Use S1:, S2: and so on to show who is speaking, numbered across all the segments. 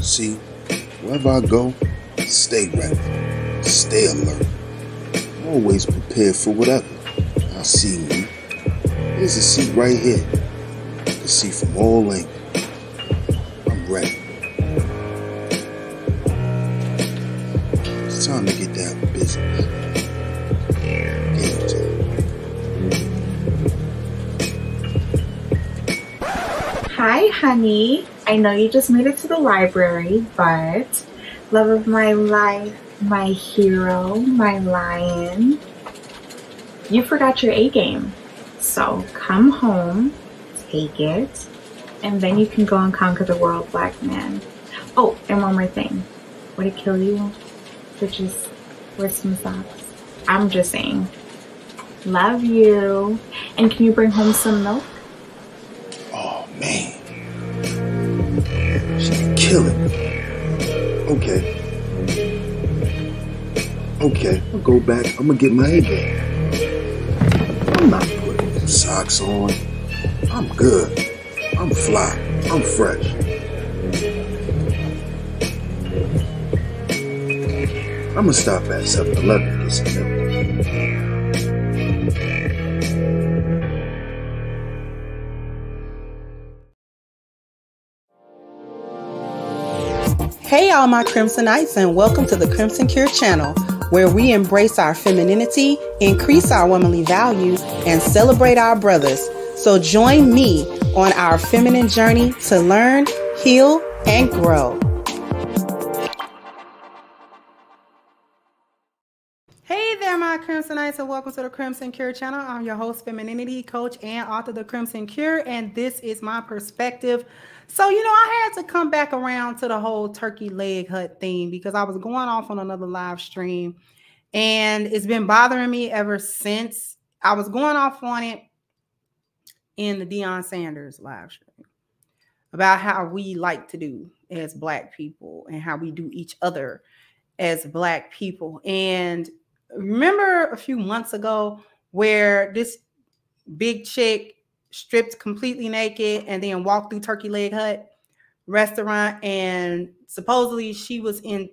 S1: See, wherever I go, stay ready, stay alert, always prepared for whatever. I see me. There's a seat right here. You can see from all angles. I'm ready. It's time to get down to business. Game time.
S2: Hi, honey. I know you just made it to the library, but love of my life, my hero, my lion, you forgot your A game. So come home, take it, and then you can go and conquer the world, black man. Oh, and one more thing. Would it kill you to just wear some socks? I'm just saying. Love you. And can you bring home some milk?
S1: Oh, man. She's killing me. Okay, I'll go back. I'm gonna get my A game. I'm not putting them socks on. I'm good. I'm fly. I'm fresh. I'm gonna stop at 7-Eleven and get some milk.
S3: Hey all my Crimsonites, and welcome to the Crimson Cure channel, where we embrace our femininity, increase our womanly values, and celebrate our brothers. So join me on our feminine journey to learn, heal, and grow. Hey there, my Crimsonites, and welcome to the Crimson Cure channel. I'm your host, femininity coach, and author of the Crimson Cure, and this is my perspective. So, you know, I had to come back around to the whole turkey leg hut thing because I was going off on another live stream, and it's been bothering me ever since. I was going off on it in the Deion Sanders live stream about how we like to do as Black people and how we do each other as Black people. And remember a few months ago where this big chick stripped completely naked and then walked through Turkey Leg Hut restaurant, and supposedly she was in,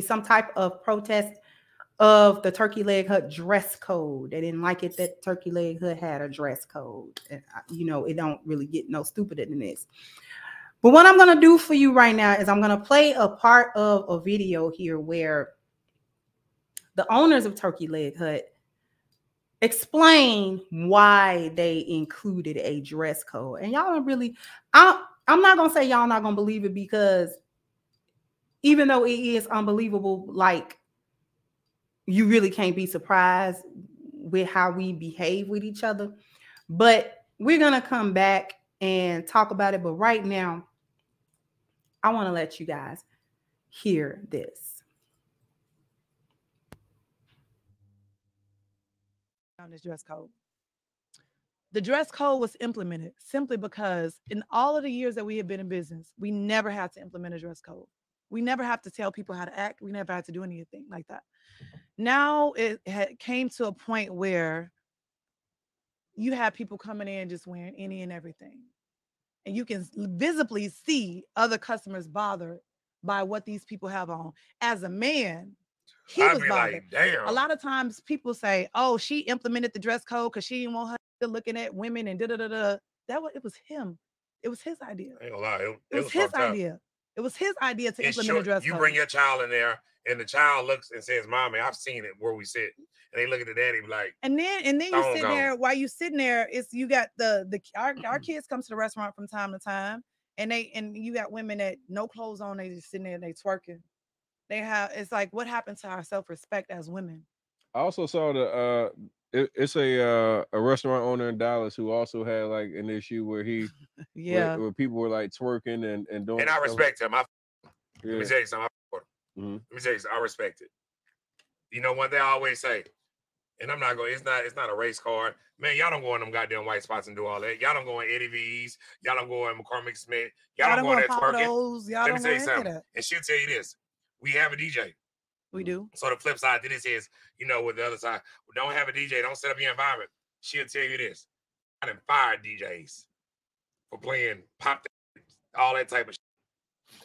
S3: some type of protest of the Turkey Leg Hut dress code. They didn't like it that Turkey Leg Hut had a dress code. And, you know, it don't really get no stupider than this. But what I'm going to do for you right now is I'm going to play a part of a video here where the owners of Turkey Leg Hut explain why they included a dress code. And y'all don't really, I'm not going to say y'all not going to believe it, because even though it is unbelievable, like, you really can't be surprised with how we behave with each other. But we're going to come back and talk about it. But right now, I want to let you guys hear this.
S4: On this dress code. The dress code was implemented simply because in all of the years that we have been in business, we never had to implement a dress code. We never have to tell people how to act. We never had to do anything like that. Now it came to a point where you have people coming in just wearing any and everything. And you can visibly see other customers bothered by what these people have on. As a man, he was bothered. Like, damn. A lot of times people say, oh, she implemented the dress code because she didn't want her to looking at women and da-da-da-da. It was him. It was his idea.
S5: I ain't gonna lie.
S4: It was his idea. It was his idea to implement a dress code.
S5: You bring your child in there and the child looks and says, Mommy, I've seen it where we sit. And they look at the daddy like,
S4: and then you sit there, while you sitting there, you got our kids come to the restaurant from time to time, and you got women that no clothes on, they just sitting there and they twerking. It's like, what happened to our self-respect as women?
S6: I also saw it's a restaurant owner in Dallas who also had like an issue where he where people were like twerking and doing.
S5: And I respect him. Let me tell you something. Let me tell you something. I respect it. You know, one thing I always say, and I'm not going. It's not a race card, man. Y'all don't go in them goddamn white spots and do all that. Y'all don't go in Eddie V's. Y'all don't go in McCormick Smith. Y'all don't go in that twerking. Let me tell you something. And she'll tell you this. We have a DJ.
S4: We do.
S5: So the flip side to this is, you know, with the other side, we don't have a DJ. Don't set up your environment. She'll tell you this. I done fired DJs for playing pop, all that type of shit.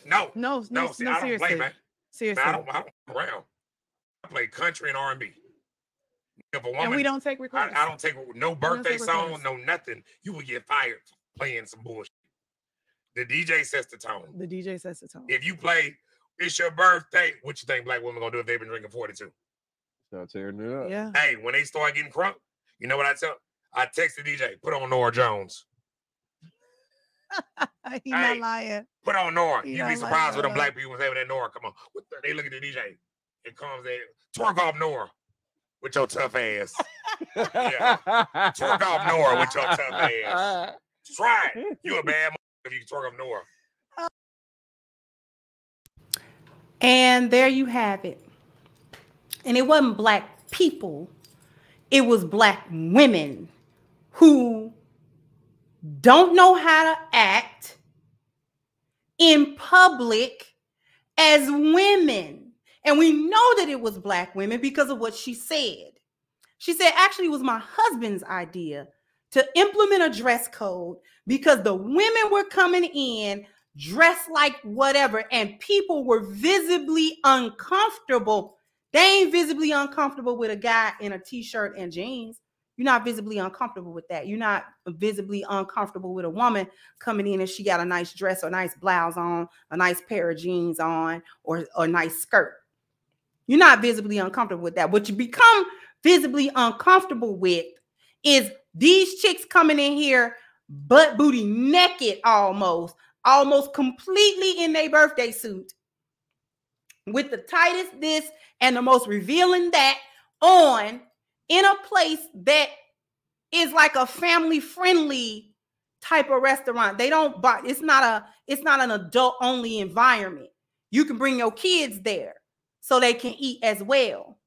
S5: No.
S4: See,
S5: I don't play, man.
S4: Seriously.
S5: Man, I don't around. I play country and R&B. If a woman,
S4: and we don't take requests.
S5: I don't take no birthday song, no nothing. You will get fired for playing some bullshit. The DJ sets the tone.
S4: The DJ sets the tone.
S5: If you play, it's your birthday, what you think black women gonna do if they've been drinking 42?
S6: Start tearing it up.
S4: Yeah.
S5: Hey, when they start getting crunk, you know what I tell? I text the DJ, put on Nora Jones.
S4: He's not lying.
S5: Put on Nora. You'd be surprised with them black people say that Nora. Come on. They look at the DJ. It comes there. Twerk off Nora with your tough ass. Yeah. Twerk off Nora with your tough ass. Try it. You a bad motherfucker if you can twerk off Nora.
S3: And there you have it. And it wasn't black people. It was black women who don't know how to act in public as women. And we know that it was black women because of what she said. She said, actually, it was my husband's idea to implement a dress code because the women were coming in dressed like whatever, and people were visibly uncomfortable. They ain't visibly uncomfortable with a guy in a t-shirt and jeans. You're not visibly uncomfortable with that. You're not visibly uncomfortable with a woman coming in and she got a nice dress or a nice blouse on, a nice pair of jeans on, or a nice skirt. You're not visibly uncomfortable with that. What you become visibly uncomfortable with is these chicks coming in here butt booty naked almost completely in their birthday suit with the tightest this and the most revealing that on in a place that is like a family-friendly type of restaurant. They don't buy, it's not an adult-only environment. You can bring your kids there so they can eat as well.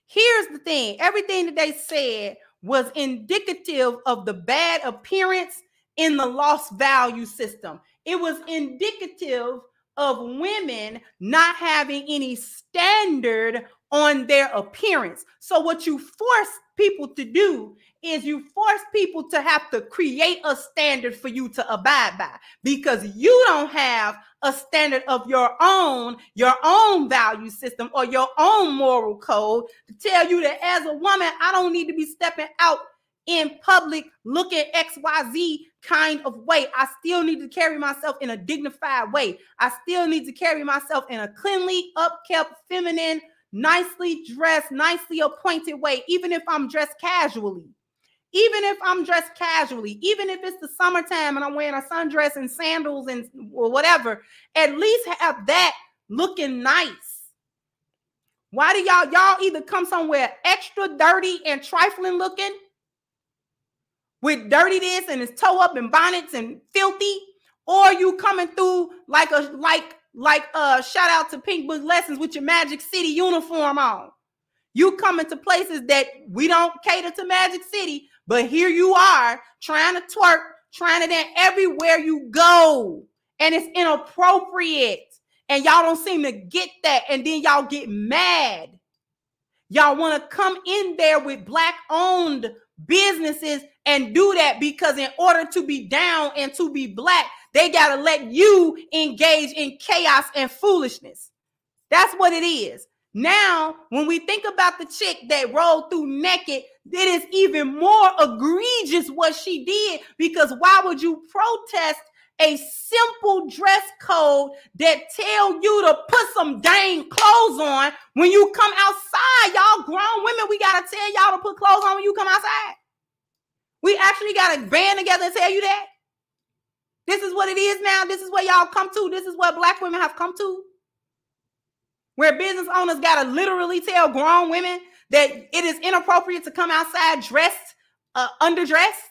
S3: Here's the thing. Everything that they said was indicative of the bad appearance in the lost value system. It was indicative of women not having any standard on their appearance. So what you force people to do is you force people to have to create a standard for you to abide by, because you don't have a standard of your own value system or your own moral code to tell you that as a woman, I don't need to be stepping out in public looking XYZ kind of way. I still need to carry myself in a dignified way. I still need to carry myself in a cleanly, upkept, feminine, nicely dressed, nicely appointed way, even if I'm dressed casually. Even if it's the summertime and I'm wearing a sundress and sandals and or whatever, at least have that looking nice. Why do y'all either come somewhere extra dirty and trifling looking with dirty this and it's toe up and bonnets and filthy, or you coming through like shout out to Pink Book Lessons with your Magic City uniform on. You coming to places that we don't cater to Magic City, but here you are trying to twerk, trying to dance everywhere you go. And it's inappropriate. And y'all don't seem to get that. And then y'all get mad. Y'all want to come in there with black-owned businesses and do that because in order to be down and to be black, they got to let you engage in chaos and foolishness. That's what it is. Now, when we think about the chick that rolled through naked, it is even more egregious what she did, because why would you protest a simple dress code that tell you to put some dang clothes on when you come outside? Y'all grown women, we got to tell y'all to put clothes on when you come outside. We actually got to band together and tell you that. This is what it is now. This is where y'all come to. This is what black women have come to. Where business owners got to literally tell grown women that it is inappropriate to come outside dressed, underdressed,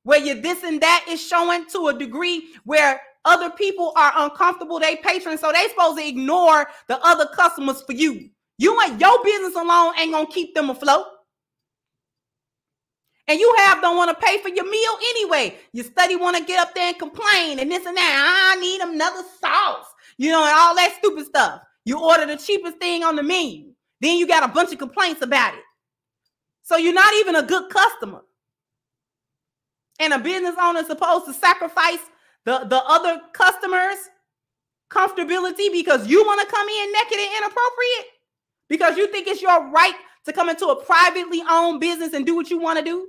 S3: where your this and that is showing to a degree where other people are uncomfortable, they patrons, so they supposed to ignore the other customers for you. You and your business alone ain't going to keep them afloat. And you don't want to pay for your meal anyway. You steady want to get up there and complain and this and that. I need another sauce, and all that stupid stuff. You order the cheapest thing on the menu. Then you got a bunch of complaints about it. So you're not even a good customer. And a business owner is supposed to sacrifice the other customers comfortability because you want to come in naked and inappropriate? Because you think it's your right to come into a privately owned business and do what you want to do?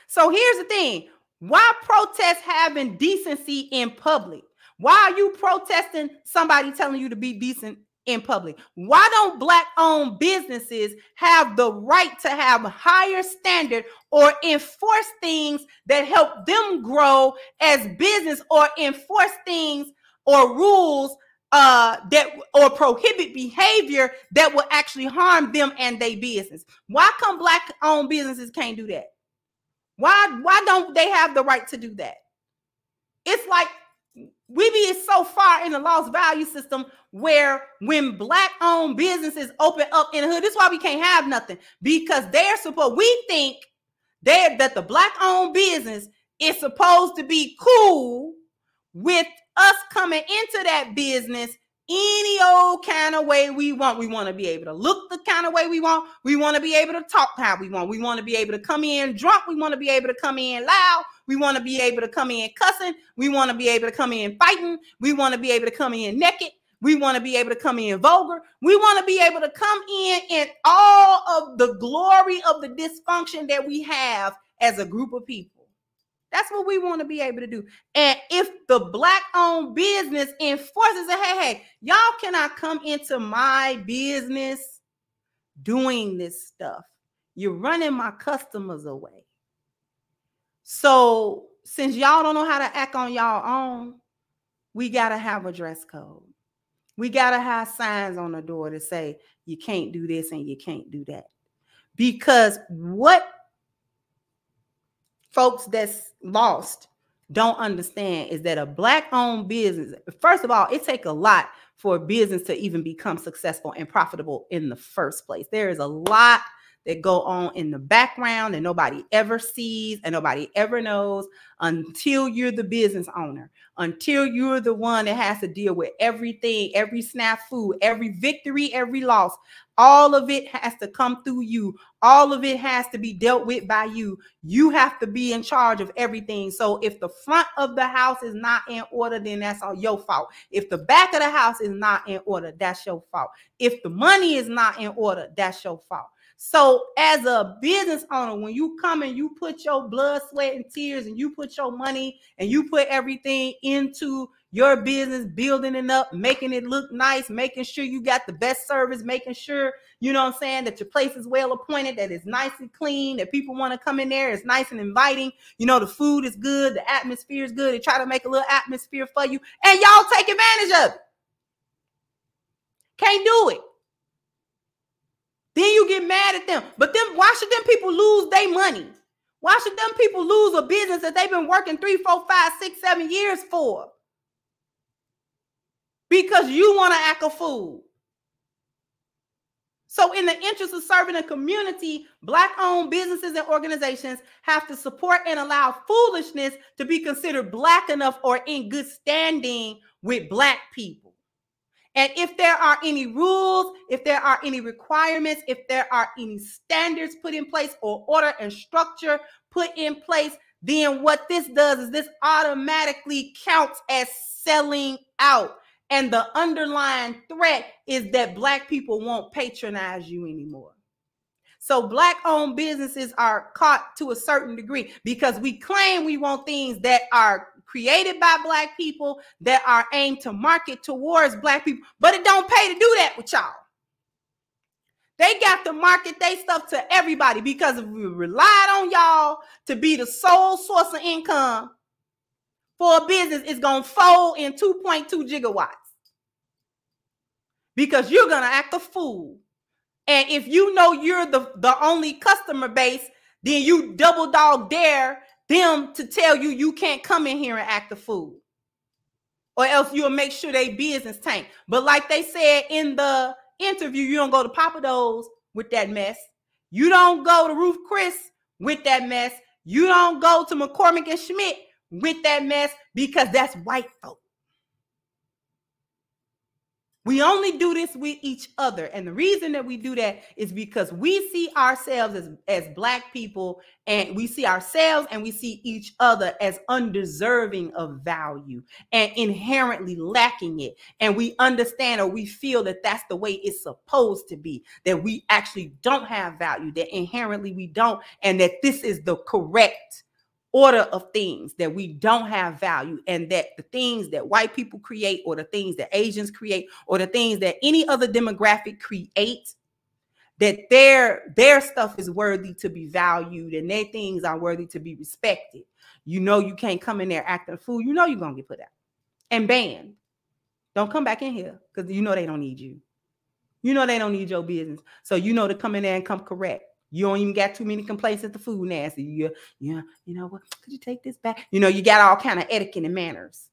S3: So here's the thing. Why protest having decency in public? Why are you protesting somebody telling you to be decent in public? Why don't Black-owned businesses have the right to have a higher standard or enforce things that help them grow as business, or enforce things or rules that or prohibit behavior that will actually harm them and their business? Why come Black-owned businesses can't do that? Why don't they have the right to do that? It's like we be so far in the lost value system where when Black-owned businesses open up in the hood, this is why we can't have nothing, because we think that the Black-owned business is supposed to be cool with us coming into that business any old kind of way we want. We want to be able to look the kind of way we want. We want to be able to talk how we want. We want to be able to come in drunk. We want to be able to come in loud. We want to be able to come in cussing. We want to be able to come in fighting. We want to be able to come in naked. We want to be able to come in vulgar. We want to be able to come in all of the glory of the dysfunction that we have as a group of people. That's what we want to be able to do. And if the Black-owned business enforces it, hey, y'all cannot come into my business doing this stuff. You're running my customers away. So since y'all don't know how to act on y'all own, we got to have a dress code. We got to have signs on the door to say you can't do this and you can't do that. Because what folks that's lost don't understand is that a Black-owned business, first of all, it takes a lot for a business to even become successful and profitable in the first place. There is a lot that go on in the background that nobody ever sees and nobody ever knows until you're the business owner, until you're the one that has to deal with everything, every snafu, every victory, every loss. All of it has to come through you. All of it has to be dealt with by you. You have to be in charge of everything. So if the front of the house is not in order, then that's all your fault. If the back of the house is not in order, that's your fault. If the money is not in order, that's your fault. So as a business owner, when you come and you put your blood, sweat, and tears, and you put your money and you put everything into your business, building it up, making it look nice, making sure you got the best service, making sure, you know what I'm saying, that your place is well appointed, that it's nice and clean, that people want to come in there, it's nice and inviting, you know, the food is good, the atmosphere is good, they try to make a little atmosphere for you, and y'all take advantage of it. Can't do it. Then you get mad at them. But then why should them people lose their money? Why should them people lose a business that they've been working 3, 4, 5, 6, 7 years for? Because you want to act a fool. So in the interest of serving the community, Black-owned businesses and organizations have to support and allow foolishness to be considered Black enough or in good standing with Black people. And if there are any rules, if there are any requirements, if there are any standards put in place or order and structure put in place, then what this does is this automatically counts as selling out. And the underlying threat is that Black people won't patronize you anymore. So Black-owned businesses are caught to a certain degree because we claim we want things that are created by Black people, that are aimed to market towards Black people, but it don't pay to do that with y'all. They got to market their stuff to everybody because if we relied on y'all to be the sole source of income for a business, it's going to fold in 2.2 gigawatts because you're going to act a fool. And if you know you're the only customer base, then you double dog dare them to tell you you can't come in here and act a fool, or else you'll make sure they business tank. But like they said in the interview, you don't go to Papa Do's with that mess. You don't go to Ruth Chris with that mess. You don't go to McCormick and Schmidt with that mess because that's white folk. We only do this with each other. And the reason that we do that is because we see ourselves as Black people, and we see ourselves and we see each other as undeserving of value and inherently lacking it. And we understand, or we feel that that's the way it's supposed to be, that we actually don't have value, that inherently we don't, and that this is the correct order of things, that we don't have value, and that the things that white people create, or the things that Asians create, or the things that any other demographic create, that their stuff is worthy to be valued, and their things are worthy to be respected. You know, you can't come in there acting a fool. You know you're gonna get put out and banned. Don't come back in here, because you know they don't need you. You know they don't need your business. So you know to come in there and come correct. You don't even got too many complaints that the food nasty. You know what? Could you take this back? You know, you got all kind of etiquette and manners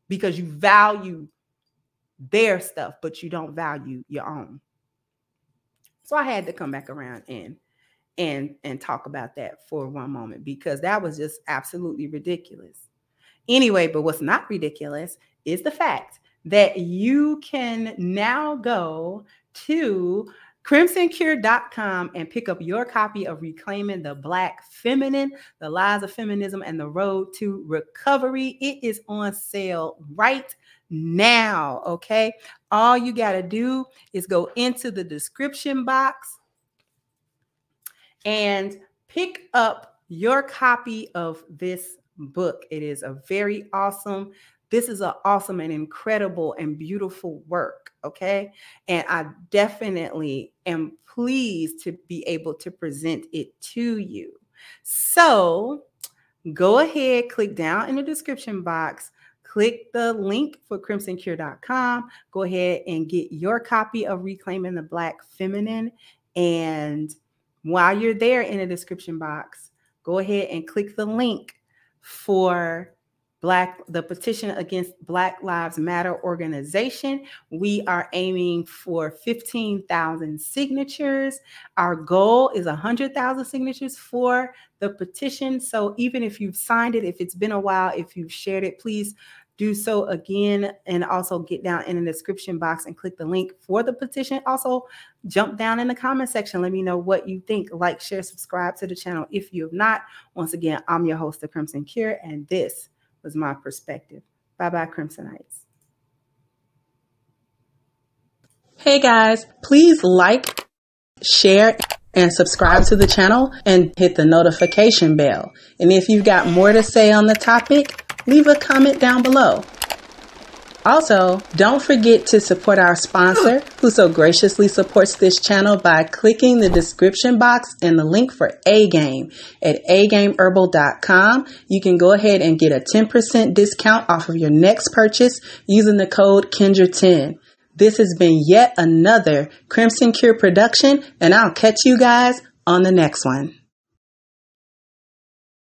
S3: because you value their stuff, but you don't value your own. So I had to come back around and talk about that for one moment, because that was just absolutely ridiculous. Anyway, but what's not ridiculous is the fact that you can now go to crimsoncure.com and pick up your copy of Reclaiming the Black Feminine, The Lies of Feminism and the Road to Recovery. It is on sale right now, okay? All you got to do is go into the description box and pick up your copy of this book. It is a very awesome, this is an awesome and incredible and beautiful work, okay? And I definitely am pleased to be able to present it to you. So go ahead, click down in the description box, click the link for crimsoncure.com. Go ahead and get your copy of Reclaiming the Black Feminine. And while you're there in the description box, go ahead and click the link for the petition against Black Lives Matter organization. We are aiming for 15,000 signatures. Our goal is 100,000 signatures for the petition. So even if you've signed it, if it's been a while, if you've shared it, please do so again, and also get down in the description box and click the link for the petition. Also, jump down in the comment section. Let me know what you think. Like, share, subscribe to the channel if you have not. Once again, I'm your host, The Crimson Cure, and this was my perspective. Bye-bye, Crimsonites. Hey guys, please like, share, and subscribe to the channel and hit the notification bell. And if you've got more to say on the topic, leave a comment down below. Also, don't forget to support our sponsor, who so graciously supports this channel by clicking the description box and the link for A-Game at agameherbal.com. You can go ahead and get a 10% discount off of your next purchase using the code Kendra10. This has been yet another Crimson Cure production, and I'll catch you guys on the next one.